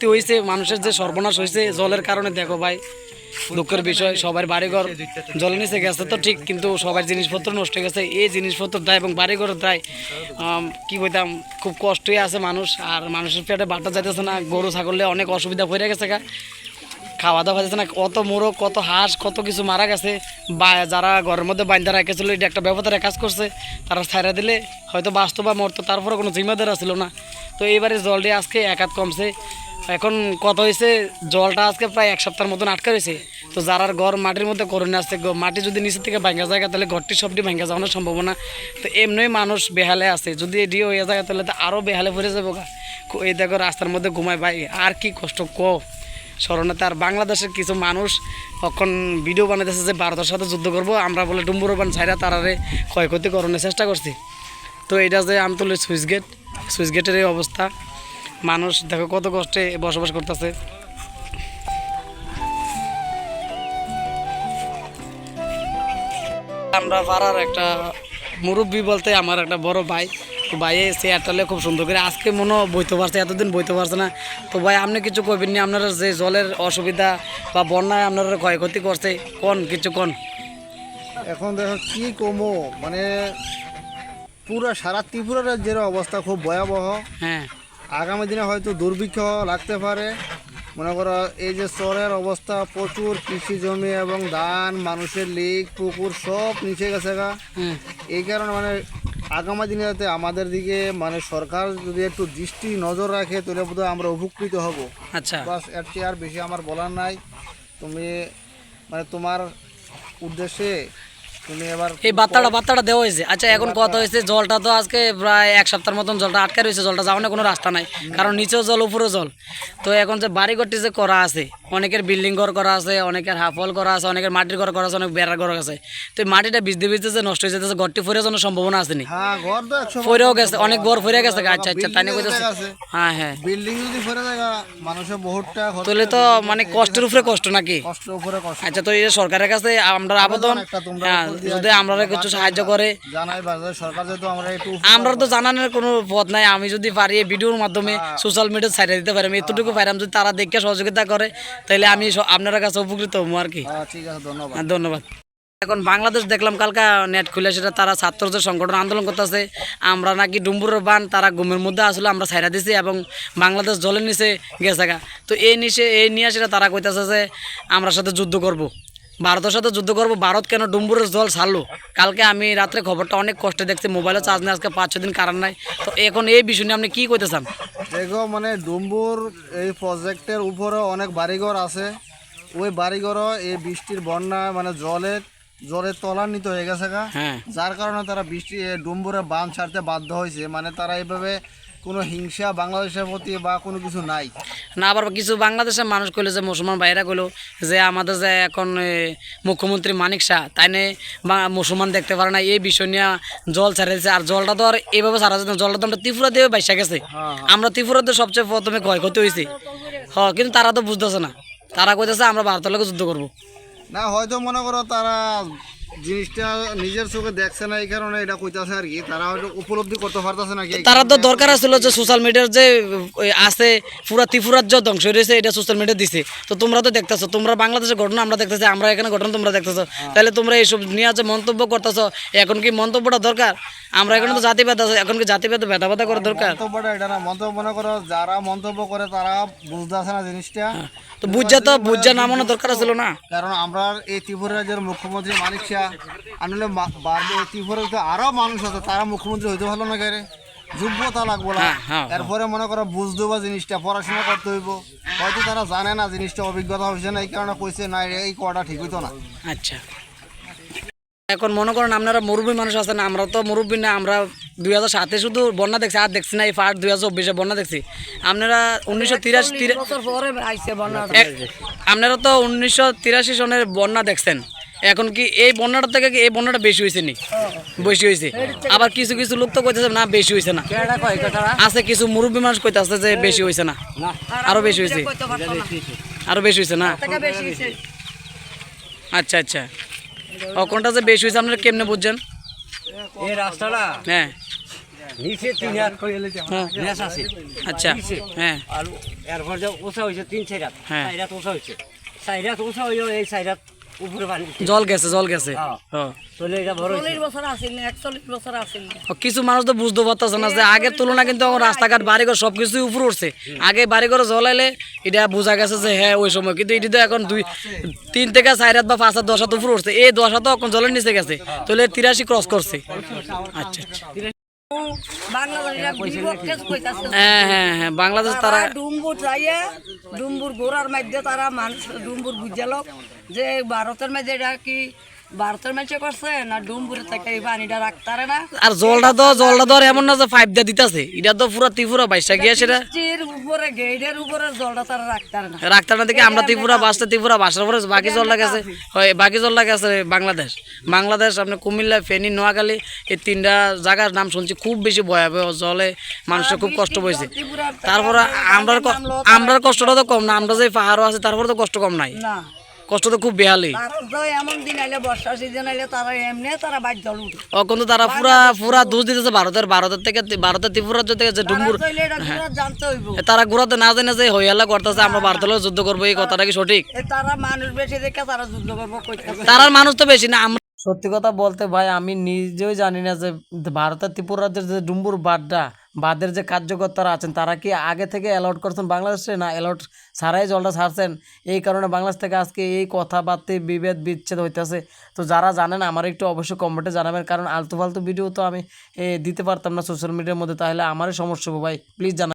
ক্ষতি হয়েছে, মানুষের যে সর্বনাশ হয়েছে জলের কারণে। দেখো ভাই, দুঃখের বিষয়, সবার বাড়িঘর জলের নিচে গেছে তো ঠিক, কিন্তু সবার জিনিসপত্র নষ্ট হয়ে গেছে। এই জিনিসপত্র দায় এবং বাড়িঘরের দায় কী বলতাম, খুব কষ্টই আছে মানুষ। আর মানুষের পেটে বাটা যাইতেছে না, গরু ছাগলে অনেক অসুবিধা হয়ে গেছে গা, খাওয়া দাওয়া যাচ্ছে না। কত মোরগ, কত হাঁস, কত কিছু মারা গেছে। বা যারা ঘরের মধ্যে বাইন্দা রেখেছিল, এটা একটা ব্যবধারে কাজ করছে, তারা ছাইরা দিলে হয়তো বাঁচতো বা মরতো, তারপরে কোনো জিম্মেদার ছিল না। তো এইবারে জলটি আজকে এক হাত কমছে। এখন কত হয়েছে, জলটা আজকে প্রায় এক সপ্তাহের মতন আটকা রয়েছে। তো যারা ঘর মাটির মধ্যে করে নিয়ে আসছে, মাটি যদি নিচের থেকে ভাঙ্গা যায় তাহলে ঘরটি সবটি ভাঙ্গা যাওয়ানোর সম্ভাবনা। তো এমনি মানুষ বেহালে আছে, যদি এটিও হয়ে যায় তাহলে তো আরও বেহালে পড়ে যাবো গা। এই দেখো রাস্তার মধ্যে ঘুমায় ভাই, আর কি কষ্ট স্মরণে। আর বাংলাদেশের কিছু মানুষ এখন ভিডিও বানাইতেছে যে ভারতের সাথে যুদ্ধ করব, আমরা বলে ডুম্বুরবান ছাইরা তারারে ক্ষয়ক্ষতি করানোর চেষ্টা করছি। তো এটা যে আমতলের সুইচ গেটের এই অবস্থা, মানুষ দেখো কত কষ্টে বসবাস করতেছে। আমরা পাড়ার একটা মুরব্বী বলতে আমার একটা বড় ভাই, তো ভাই চেয়ারটালে খুব সুন্দর করে আজকে মনে বইতে পারছে, এতদিন বইতে পারছে না। তো ভাই আপনি কিছু কইবেন নি, আপনারা যে জলের অসুবিধা বা বন্যায় আপনারা ক্ষয়ক্ষতি করছে, কিছু কোন? এখন দেখো কি কমো, মানে পুরো সারা ত্রিপুরা রাজ্যের অবস্থা খুব ভয়াবহ। হ্যাঁ, আগামী দিনে হয়তো দুর্ভিক্ষ লাগতে পারে। মনে করো এই যে চরের অবস্থা, প্রচুর কৃষি জমি এবং ধান, মানুষের লিক, পুকুর সব নিচে গেছে গা। এই কারণে মানে আগামী দিনে যাতে আমাদের দিকে মানে সরকার যদি একটু দৃষ্টি নজর রাখে তাহলে বোধহয় আমরা উপকৃত হব। আচ্ছা, বাস এর চেয়ে আর বেশি আমার বলার নাই। তুমি মানে তোমার উদ্দেশ্যে তুমি এবার এই বার্তাটা দেওয়া হয়েছে। আচ্ছা, এখন কথা হয়েছে জলটা তো আজকে প্রায় এক সপ্তাহের মতন জলটা আটকে রয়েছে, জলটা যাওয়ার কোনো রাস্তা নাই, কারণ নিচেও জল উপরেও জল। তো এখন যে বাড়িঘরটি যে করা আছে, অনেকের বিল্ডিং ঘর করা আছে, অনেকের হাফল করা আছে, অনেকের মাটির ঘর করা আছে, অনেক বেড়ার ঘর আছে। তো এই মাটিটা ভিজতে ভিজতে যে নষ্ট হয়ে যেতেছে, ঘরটি ফেরে যাওয়ার সম্ভাবনা আসেনি? হ্যাঁ, ঘর তো 100% ফেরেও গেছে, অনেক ঘর ফেরে গেছে। আচ্ছা আচ্ছা, তাই নিয়ে কইতেছে। হ্যাঁ হ্যাঁ, বিল্ডিং যদি ফেরে যায় মানুষের বহুতটা তাহলে তো মানে কষ্টের উপরে কষ্ট নাকি? কষ্টের উপরে কষ্ট। আচ্ছা, তো এই যে সরকারের কাছে আমরা আবেদন, যদি আমরা কিছু সাহায্য করে জানাই বাজার সরকার, যেহেতু আমরা তো জানানোর কোনো পথ নাই। আমি যদি পারি এই ভিডিওর মাধ্যমে সোশ্যাল মিডিয়া ছাড়িয়ে দিতে পারি, আমি এতটুকু পাইলাম, যদি তারা দেখে সহযোগিতা করে তাহলে আমি আপনার কাছে উপকৃত হবো আর কি। ঠিক আছে, ধন্যবাদ। ধন্যবাদ। এখন বাংলাদেশ দেখলাম কালকা নেট খুলে, সেটা তারা ছাত্রদের সংগঠন আন্দোলন করতেছে, আমরা নাকি ডুম্বুরের বান তারা ঘুমের মধ্যে আসলে আমরা ছাইরা দিছি এবং বাংলাদেশ জলের নিচে গেছে গা। তো এই নিয়ে সেটা তারা কইতেছে যে আমরা সাথে যুদ্ধ করব, ভারতের সাথে যুদ্ধ করব। ভারত কেন ডুম্বুরের জল ছাড়লো? কালকে আমি রাত্রে খবরটা অনেক কষ্টে দেখছি, মোবাইলে চার্জ নেই, আজকে 5-6 দিন কারণ নাই। তো এখন এই বিষয় নিয়ে আপনি কী কইতে চান? দেখো মানে ডুম্বুর এই প্রজেক্টের উপরে অনেক বাড়িঘর আছে, ওই বাড়িঘরও এই বৃষ্টির বন্যা মানে জলের তলান্বিত হয়ে গেছে গা। যার কারণে তারা ডুম্বুরে বাঁধ ছাড়তে বাধ্য হয়েছে। মানে তারা এইভাবে কোনো হিংসা বাংলাদেশের প্রতি বা কোনো কিছু নাই না। আবার কিছু বাংলাদেশের মানুষ কইলো যে মুসলমান ভাইরা কইলো যে আমাদের যে এখন মুখ্যমন্ত্রী মানিক শাহ তাই নিয়ে মুসলমান দেখতে পারে না, এই বিষয় নিয়ে জল ছেড়ে দিচ্ছে। আর জলটা তো আর এইভাবে ছাড়া যেত না, জলটা তো আমরা ত্রিপুরা দিয়ে বাইসা গেছে, আমরা ত্রিপুরাতে সবচেয়ে প্রথমে ক্ষয়ক্ষতি হয়েছে। কিন্তু তারা তো বুঝতেছে না, তারা কইতেছে আমরা ভারতের লোক যুদ্ধ করবো না। হয়তো মনে করো তারা জিনিসটা নিজের চোখে দেখছে না, এই কারণে এটা কইতাছে আর কি। তারা হয়তো উপলব্ধি করতে পারতেছে না। তারা তো দরকার ছিল যে সোশ্যাল মিডিয়ার যে আছে পুরা ত্রিপুরার যে ধ্বংস হয়েছে এটা সোশ্যাল মিডিয়া দিছে। তো তোমরা তো দেখতেছো, তোমরা বাংলাদেশের ঘটনা আমরা দেখতেছি, আমরা এখানে ঘটনা তোমরা দেখতেছো, তাহলে তোমরা এইসব নিয়ে যে মন্তব্য করতেছো, এখন কি মন্তব্যটা দরকার? আমরা এখানে তো জাতিভেদ আছে, এখন কি জাতিভেদ ভেদাভেদা করা দরকার? মন্তব্যটা এটা না, মন্তব্য মনে করো যারা মন্তব্য করে তারা বুঝতেছে না জিনিসটা। তো বুঝা না মনে দরকার ছিল না, কারণ আমরা এই ত্রিপুরা রাজ্যের মুখ্যমন্ত্রী মানিক শাহ আনলে ত্রিপুরাতে আরো মানুষ আছে, তারা মুখ্যমন্ত্রী হইতে ভালো না কেরে, যোগ্যতা লাগবো না। এরপরে মনে করো বুঝতে বা জিনিসটা পড়াশোনা করতে হইব, হয়তো তারা জানে না জিনিসটা, অভিজ্ঞতা হয়েছে না, এই কারণে কইছে না এই কটা ঠিক হইতো না। আচ্ছা, এখন মনে করেন আপনারা মুরব্বী মানুষ আছেন, আমরা তো মুরব্বী না, আমরা 2007-এ শুধু বন্যা দেখছি, আর দেখছি না এই ফার্স্ট 2024-এ বন্যা দেখছি। আপনারা 1983 আপনারা তো 1983 সনের বন্যা দেখছেন, এখন কি এই বন্যাটা থেকে এই বন্যাটা বেশি হয়েছে নি? বেশি হয়েছে। আবার কিছু কিছু লোক তো কইতেছে না বেশি হয়েছে না, আছে কিছু মুরব্বী মানুষ কইতেছে যে বেশি হয়েছে না, আরো বেশি হয়েছে, আরো বেশি হয়েছে না। আচ্ছা আচ্ছা, কোনটা যে বেশি হয়েছে আপনারা কেমনে বুঝছেন? এই রাস্তাটা হ্যাঁ নিচে 3 হাত হ্যাঁ ম্যাচ আছে আচ্ছা হ্যাঁ আর এরপর যে ওসা হয়েছে 3-4 রাত হ্যাঁ। 4 রাত ওসা হয়েছে 4 রাত ওসা হইলো এই 4 রাত উপরে পানি জল গেছে হ্যাঁ। হ্যাঁ। তাহলে এটা বড় হয়েছে। 40 বছর আসেন না 41 বছর আসেন না ও, কিছু মানুষ তো বুঝতে পারতেছে না যে আগের তুলনা কিন্তু এখন রাস্তাঘাট বাড়িঘর সব কিছুই উপরে উঠছে আগে বাড়িঘর জল এলে এটা বোঝা গেছে যে হ্যাঁ ওই সময় কিন্তু এটি তো এখন 3 থেকে 4 হাত বা 5 হাত 10 হাত উপরে উঠছে এই 10 হাত এখন জলের নিচে গেছে তাহলে 83 ক্রস করছে আচ্ছা বাংলাদেশিরা বিপক্ষে কইতাছে হ্যাঁ বাংলাদেশ তারা ডুম্বুর যাইয়া ডুম্বুর গোড়ার মধ্যে তারা মানুষ ডুম্বুর বুঝালো যে ভারতের মধ্যে এটা কি ভারতের মানুষে করছে না ডুম্বুরের থেকে এই পানিটা রাখতারে না আর জলটা তো আর এমন না যে 5 দিয়ে দিতেছে এটা তো পুরো ত্রিপুরা বাইশা গিয়া সেটা বৃষ্টির উপরে গেটের উপরে জলটা তারা রাখতারে না রাখতে না দেখে আমরা ত্রিপুরা বাসার পরে বাকি জলটা গেছে হয় বাকি জলটা গেছে বাংলাদেশ আপনি কুমিল্লা ফেনী নোয়াখালী এই 3টা জায়গার নাম শুনছি খুব বেশি ভয়াবহ জলে মানুষের খুব কষ্ট হয়েছে তারপরে আমরার কষ্টটা তো কম না আমরা যে পাহাড়ও আছে তারপরে তো কষ্ট কম নাই না কষ্ট তো খুব বেহালি তারা তো এমন দিন আইলে বর্ষা সিজন আইলে তারা এমনি তারা বাইর জল উঠে কিন্তু তারা পুরা দোষ দিতেছে ভারতের ত্রিপুরার থেকে যে ডুম্বুর তাইলে এটা পুরো জানতে হইব তারা ঘুরাতে না জানে যে হইয়ালা করতেছে আমরা ভারতের লগে যুদ্ধ করবো এই কথাটা কি সঠিক তারা মানুষ বেশি দেখে তারা যুদ্ধ করবো কইতাছে তারার মানুষ তো বেশি না আমরা সত্যি কথা বলতে ভাই আমি নিজেও জানি না যে ভারতের ত্রিপুরা রাজ্যের যে ডুম্বুর বাঁধের যে কার্যকর্তারা আছেন তারা কি আগে থেকে অ্যালাউট করছেন বাংলাদেশে না অ্যালাউট ছাড়াই জলটা ছাড়ছেন এই কারণে বাংলাদেশ থেকে আজকে এই কথাবার্তা বিভেদ বিচ্ছেদ হইতেছে তো যারা জানেন আমার একটু অবশ্যই কমেন্টে জানাবেন কারণ আলতু ফালতু ভিডিও তো আমি দিতে পারতাম না সোশ্যাল মিডিয়ার মধ্যে তাহলে আমারই সমস্যা হবে ভাই প্লিজ জানাবেন